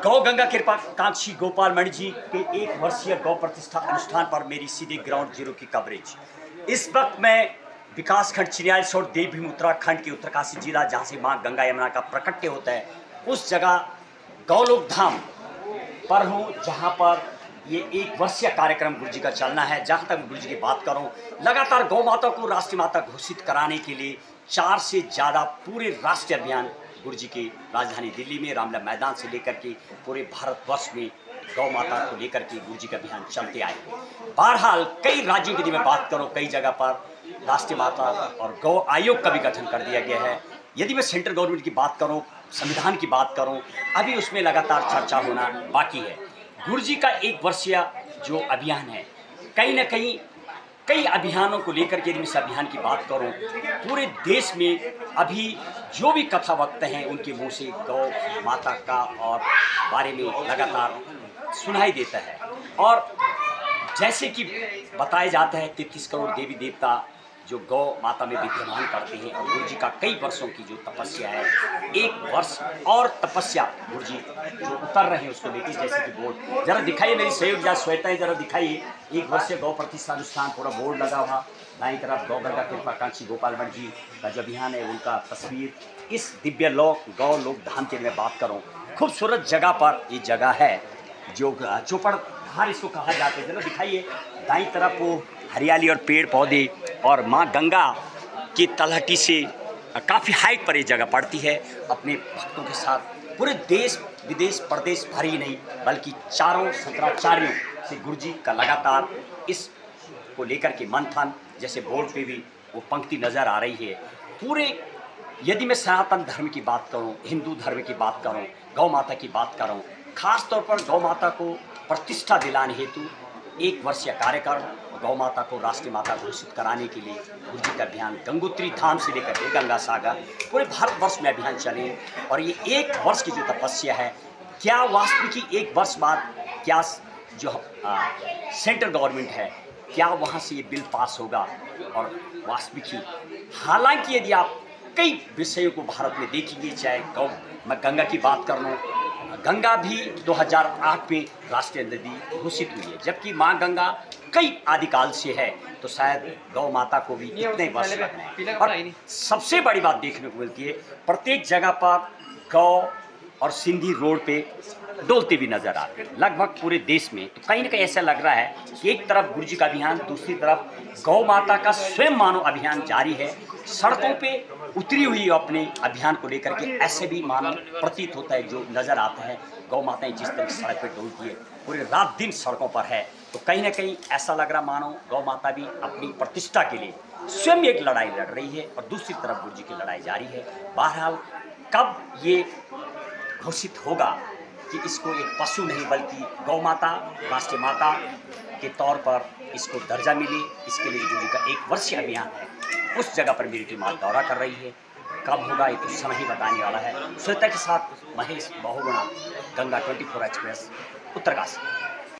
गौ गंगा कृपा कांक्षी गोपाल मणि जी के 1 वर्षीय गौ प्रतिष्ठा अनुष्ठान पर मेरी सीधे ग्राउंड जीरो की कवरेज। इस वक्त मैं विकासखंड चिन्याल सोड देवभूमि उत्तराखंड के उत्तरकाशी जिला, जहाँ से माँ गंगा यमुना का प्रकट्य होता है, उस जगह गौलोक धाम पर हूँ, जहाँ पर ये 1 वर्षीय कार्यक्रम गुरु जी का चलना है। जहाँ तक गुरु जी की बात करूँ, लगातार गौ माता को राष्ट्रीय माता घोषित कराने के लिए 4 से ज़्यादा पूरे राष्ट्रीय अभियान गुरु जी की राजधानी दिल्ली में रामलीला मैदान से लेकर के पूरे भारतवर्ष में गौ माता को लेकर के गुरु जी का अभियान चलते आए। बहरहाल कई राज्यों की यदि मैं बात करूं, कई जगह पर राष्ट्रीय माता और गौ आयोग का भी गठन कर दिया गया है। यदि मैं सेंट्रल गवर्नमेंट की बात करूं, संविधान की बात करूं, अभी उसमें लगातार चर्चा होना बाकी है। गुरु जी का 1 वर्षीय जो अभियान है, कहीं ना कहीं कई अभियानों को लेकर के यदि मैं इस अभियान की बात करूं, पूरे देश में अभी जो भी कथा वक्त हैं उनके मुंह से गौ माता का और बारे में लगातार सुनाई देता है। और जैसे कि बताया जाता है 33 करोड़ देवी देवता जो गौ माता में विद्यमान करते हैं, और गुरु जी का कई वर्षों की जो तपस्या है, 1 वर्ष और तपस्या गुरु जी जो उतर रहे हैं उसको लेकर, जैसे कि बोर्ड जरा दिखाइए, मेरी सहयोग जरा श्वेताएं जरा दिखाइए। 1 वर्षीय गौ प्रतिष्ठा अनुष्ठान पूरा बोर्ड लगा हुआ, दाईं तरफ गौ गंगा कृपा कांक्षी गोपाल मणि जी का जो अभियान है उनका तस्वीर। इस दिव्य लोक गौ लोक धाम की मैं बात करूँ, खूबसूरत जगह पर ये जगह है जो चौपड़ धार इसको कहा जाता है। जरा दिखाइए, दाईं तरफ वो हरियाली और पेड़ पौधे और माँ गंगा की तलहटी से काफ़ी हाइट पर ये जगह पड़ती है। अपने भक्तों के साथ पूरे देश विदेश प्रदेश भर ही नहीं बल्कि चारों शंकराचार्यों से गुरु जी का लगातार इस को लेकर के मंथन, जैसे बोर्ड पे भी वो पंक्ति नज़र आ रही है। पूरे यदि मैं सनातन धर्म की बात करूं, हिंदू धर्म की बात करूं, गौ माता की बात करूं, खास तौर पर गौ माता को प्रतिष्ठा दिलाने हेतु 1 वर्षीय कार्यक्रम गौ माता को राष्ट्रीय माता घोषित कराने के लिए गुरु जी का अभियान गंगोत्री धाम से लेकर के गंगा सागर पूरे भारतवर्ष में अभियान चले। और ये 1 वर्ष की जो तपस्या है, क्या वास्तविक 1 वर्ष बाद क्या जो सेंट्रल गवर्नमेंट है, क्या वहाँ से ये बिल पास होगा और वास्तविक ही। हालांकि यदि आप कई विषयों को भारत में देखेंगे, चाहे मैं गंगा की बात कर लूँ, गंगा भी 2008 में राष्ट्रीय नदी घोषित हुई है, जबकि माँ गंगा कई आदिकाल से है, तो शायद गौ माता को भी इतने वर्ष लगने हैं। और सबसे बड़ी बात देखने को मिलती है, प्रत्येक जगह पर गौ और सिंधी रोड पे डोलते भी नजर आ रहे हैं लगभग पूरे देश में। तो कहीं ना कहीं ऐसा लग रहा है कि एक तरफ गुरु जी का अभियान, दूसरी तरफ गौ माता का स्वयं मानव अभियान जारी है। सड़कों पे उतरी हुई अपने अभियान को लेकर के ऐसे भी मानव प्रतीत होता है, जो नज़र आता है गौ माताएं जिस तरह की सड़क पर डोलती है, पूरे रात दिन सड़कों पर है। तो कहीं ना कहीं ऐसा लग रहा मानो गौ माता भी अपनी प्रतिष्ठा के लिए स्वयं एक लड़ाई लड़ रही है और दूसरी तरफ गुरु जी की लड़ाई जारी है। बहरहाल कब ये घोषित होगा कि इसको एक पशु नहीं बल्कि गौ माता राष्ट्रीय माता के तौर पर इसको दर्जा मिले, इसके लिए गुरु जी का 1 वर्षीय अभियान है, उस जगह पर मेरी टीम आज दौरा कर रही है। कब होगा ये तो समय ही बताने वाला है। श्वेता के साथ महेश बहुगुणा, गंगा 24 एक्सप्रेस, उत्तरकाशी।